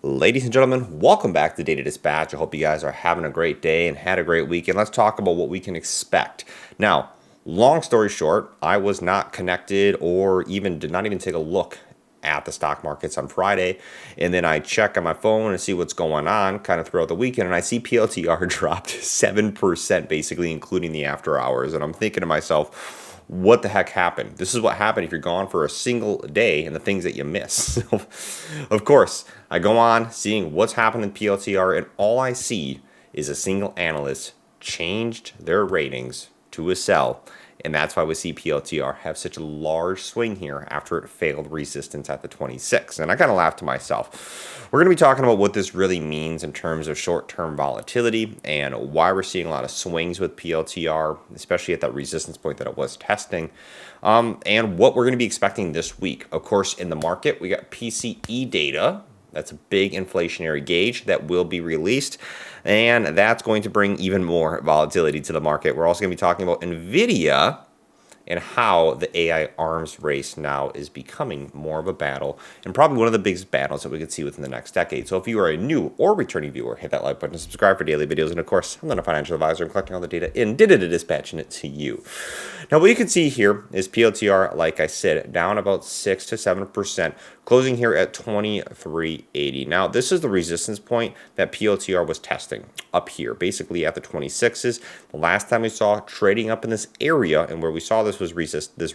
Ladies and gentlemen, welcome back to Data Dispatch. I hope you guys are having a great day and had a great weekend. Let's talk about what we can expect. Now, long story short, I was not connected or did not even take a look at the stock markets on Friday. And then I check on my phone and see what's going on kind of throughout the weekend. And I see PLTR dropped 7%, basically, including the after hours. And I'm thinking to myself, what the heck happened? This is what happened if you're gone for a single day and the things that you miss. Of course, I go on seeing what's happened in PLTR, and all I see is a single analyst changed their ratings to a sell. And that's why we see PLTR have such a large swing here after it failed resistance at the 26. And I kind of laughed to myself. We're going to be talking about what this really means in terms of short-term volatility and why we're seeing a lot of swings with PLTR, especially at that resistance point that it was testing, and what we're going to be expecting this week. Of course, in the market, we got PCE data. That's a big inflationary gauge that will be released, and that's going to bring even more volatility to the market. We're also going to be talking about NVIDIA and how the AI arms race now is becoming more of a battle, and probably one of the biggest battles that we could see within the next decade. So if you are a new or returning viewer, hit that like button and subscribe for daily videos. And of course, I'm not a financial advisor. I'm collecting all the data and dispatching it to you. Now, what you can see here is PLTR, like I said, down about 6 to 7%, closing here at 23.80. Now, this is the resistance point that PLTR was testing up here, basically at the 26s. The last time we saw trading up in this area, and where we saw this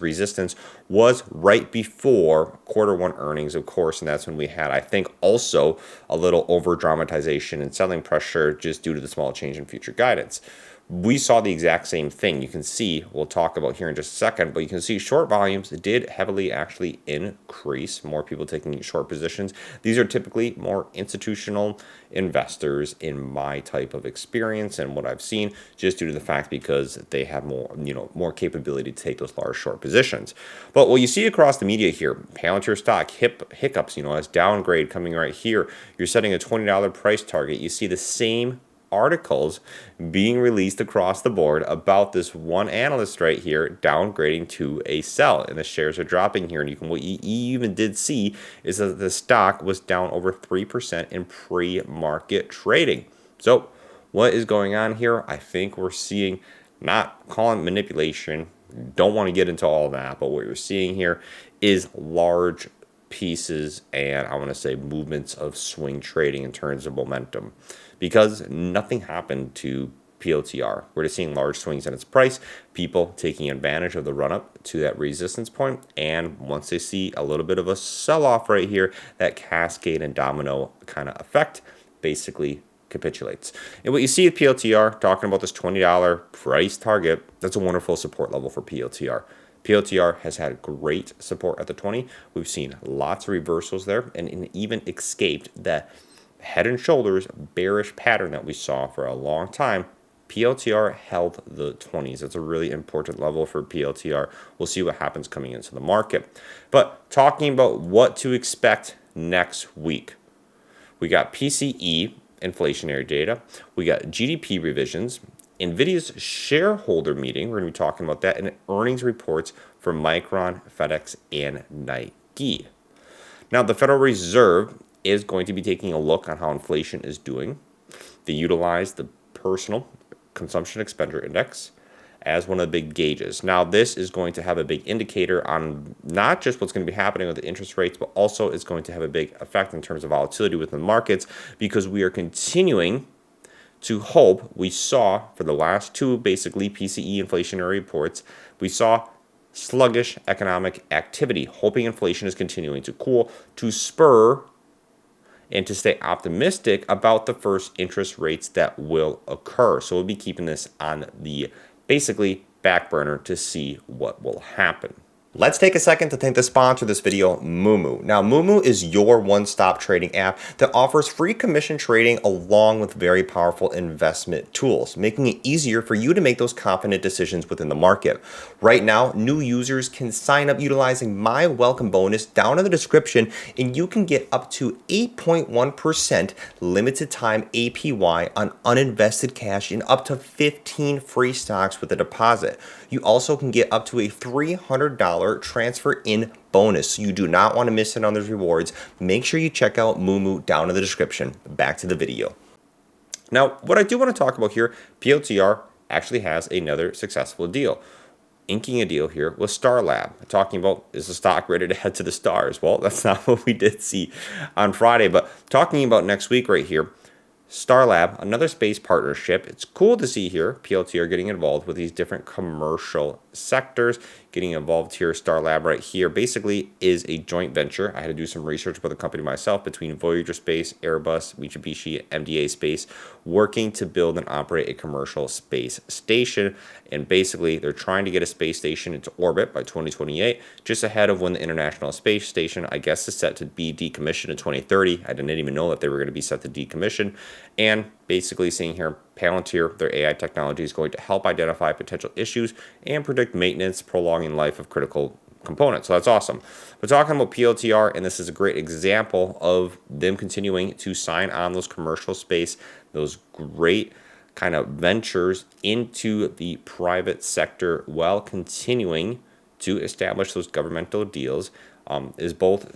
resistance was right before Q1 earnings, of course, and that's when we had, I think, also a little over dramatization and selling pressure just due to the small change in future guidance. We saw the exact same thing. You can see, we'll talk about here in just a second, but you can see short volumes did heavily actually increase, more people taking short positions. These are typically more institutional investors in my type of experience and what I've seen, just due to the fact because they have more capability to take those large short positions. But what you see across the media here, Palantir stock hiccups, as downgrade coming right here. You're setting a $20 price target. You see the same articles being released across the board about this one analyst right here downgrading to a sell, and the shares are dropping here. And what you even did see is that the stock was down over 3% in pre-market trading. So what is going on here? I think we're seeing, not calling manipulation, don't want to get into all that, but what you're seeing here is large pieces and I want to say movements of swing trading in terms of momentum, because nothing happened to PLTR. We're just seeing large swings in its price, people taking advantage of the run up to that resistance point, and once they see a little bit of a sell-off right here, that cascade and domino kind of effect basically capitulates. And what you see at PLTR, talking about this $20 price target, that's a wonderful support level for PLTR. PLTR has had great support at the 20. We've seen lots of reversals there and even escaped the head and shoulders bearish pattern that we saw for a long time. PLTR held the 20s. That's a really important level for PLTR. We'll see what happens coming into the market. But talking about what to expect next week, we got PCE inflationary data. We got GDP revisions. NVIDIA's shareholder meeting, we're going to be talking about that, and earnings reports for Micron, FedEx, and Nike. Now, the Federal Reserve is going to be taking a look on how inflation is doing. They utilize the Personal Consumption Expenditure Index as one of the big gauges. Now, this is going to have a big indicator on not just what's going to be happening with the interest rates, but also it's going to have a big effect in terms of volatility within the markets, because we are continuing to hope. We saw for the last two basically PCE inflationary reports, we saw sluggish economic activity, hoping inflation is continuing to cool to spur and to stay optimistic about the first interest rates that will occur. So we'll be keeping this on the basically back burner to see what will happen. Let's take a second to thank the sponsor of this video, MooMoo. Now, MooMoo is your one-stop trading app that offers free commission trading along with very powerful investment tools, making it easier for you to make those confident decisions within the market. Right now, new users can sign up utilizing my welcome bonus down in the description, and you can get up to 8.1% limited time APY on uninvested cash and up to 15 free stocks with a deposit. You also can get up to a $300 transfer in bonus. So you do not want to miss out on those rewards. Make sure you check out MooMoo down in the description. Back to the video. Now, what I do want to talk about here, PLTR actually has another successful deal. Inking a deal here with Starlab. Talking about, is the stock ready to head to the stars? Well, that's not what we did see on Friday, but talking about next week right here, Starlab, another space partnership. It's cool to see here PLTR getting involved with these different commercial sectors. Getting involved here, Starlab right here basically is a joint venture. I had to do some research about the company myself between Voyager Space, Airbus, Mitsubishi, MDA Space, working to build and operate a commercial space station. And basically, they're trying to get a space station into orbit by 2028, just ahead of when the International Space Station, I guess, is set to be decommissioned in 2030. I didn't even know that they were going to be set to decommission. And basically seeing here, Palantir, their AI technology, is going to help identify potential issues and predict maintenance, prolonging life of critical components. So that's awesome. We're talking about PLTR, and this is a great example of them continuing to sign on those commercial space, those great kind of ventures into the private sector while continuing to establish those governmental deals. Is both,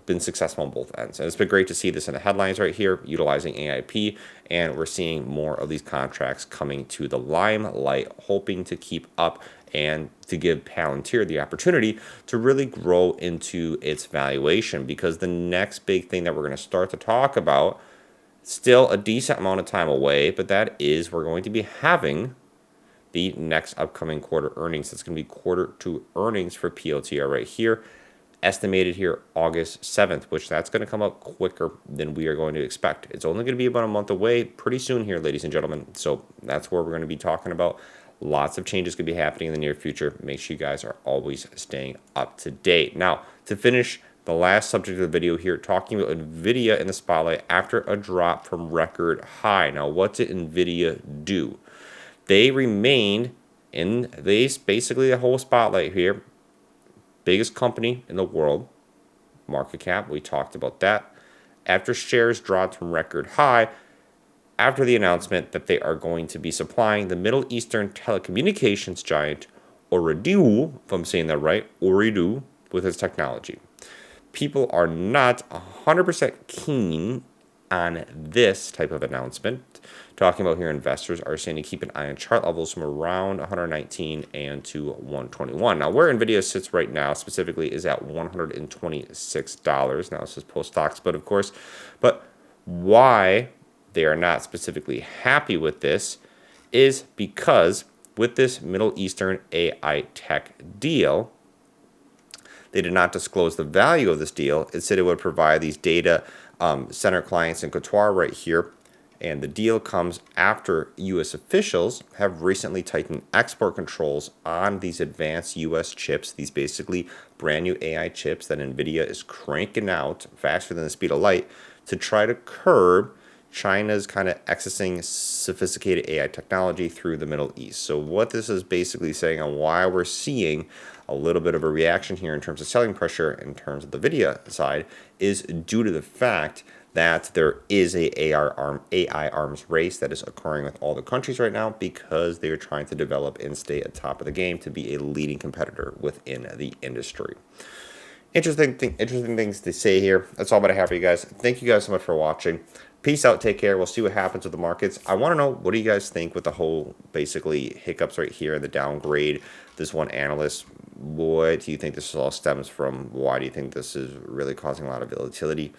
been successful on both ends. And it's been great to see this in the headlines right here, utilizing AIP, and we're seeing more of these contracts coming to the limelight, hoping to keep up and to give Palantir the opportunity to really grow into its valuation, because the next big thing that we're going to start to talk about, still a decent amount of time away, but that is we're going to be having the next upcoming quarter earnings. That's going to be quarter two earnings for PLTR right here. Estimated here August 7th, which that's going to come up quicker than we are going to expect. It's only going to be about a month away pretty soon here, ladies and gentlemen. So that's where we're going to be talking about. Lots of changes could be happening in the near future. Make sure you guys are always staying up to date. Now, to finish the last subject of the video here, talking about NVIDIA in the spotlight after a drop from record high. Now, what did NVIDIA do? They remained in basically the whole spotlight here. Biggest company in the world, market cap, we talked about that. After shares dropped from record high, after the announcement that they are going to be supplying the Middle Eastern telecommunications giant Ooredoo, if I'm saying that right, Ooredoo, with its technology. People are not 100% keen on this type of announcement. Talking about here, investors are saying to keep an eye on chart levels from around 119 and to 121. Now, where NVIDIA sits right now specifically is at $126. Now, this is post-stock split, of course. But why they are not specifically happy with this is because with this Middle Eastern AI tech deal, they did not disclose the value of this deal. It said it would provide these data center clients in Qatar right here. And the deal comes after U.S. officials have recently tightened export controls on these advanced U.S. chips, these basically brand new AI chips that NVIDIA is cranking out faster than the speed of light to try to curb China's kind of accessing sophisticated AI technology through the Middle East. So what this is basically saying and why we're seeing a little bit of a reaction here in terms of selling pressure in terms of the NVIDIA side is due to the fact that there is a AI arms race that is occurring with all the countries right now because they are trying to develop and stay at top of the game to be a leading competitor within the industry. Interesting things to say here. That's all that I have for you guys. Thank you guys so much for watching. Peace out. Take care. We'll see what happens with the markets. I want to know, what do you guys think with the whole basically hiccups right here and the downgrade? This one analyst, what do you think this all stems from? Why do you think this is really causing a lot of volatility?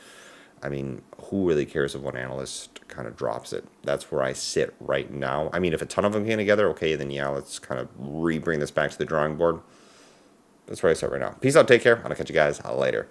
I mean, who really cares if one analyst kind of drops it? That's where I sit right now. I mean, if a ton of them came together, okay, then yeah, let's kind of bring this back to the drawing board. That's where I sit right now. Peace out. Take care. I'll catch you guys later.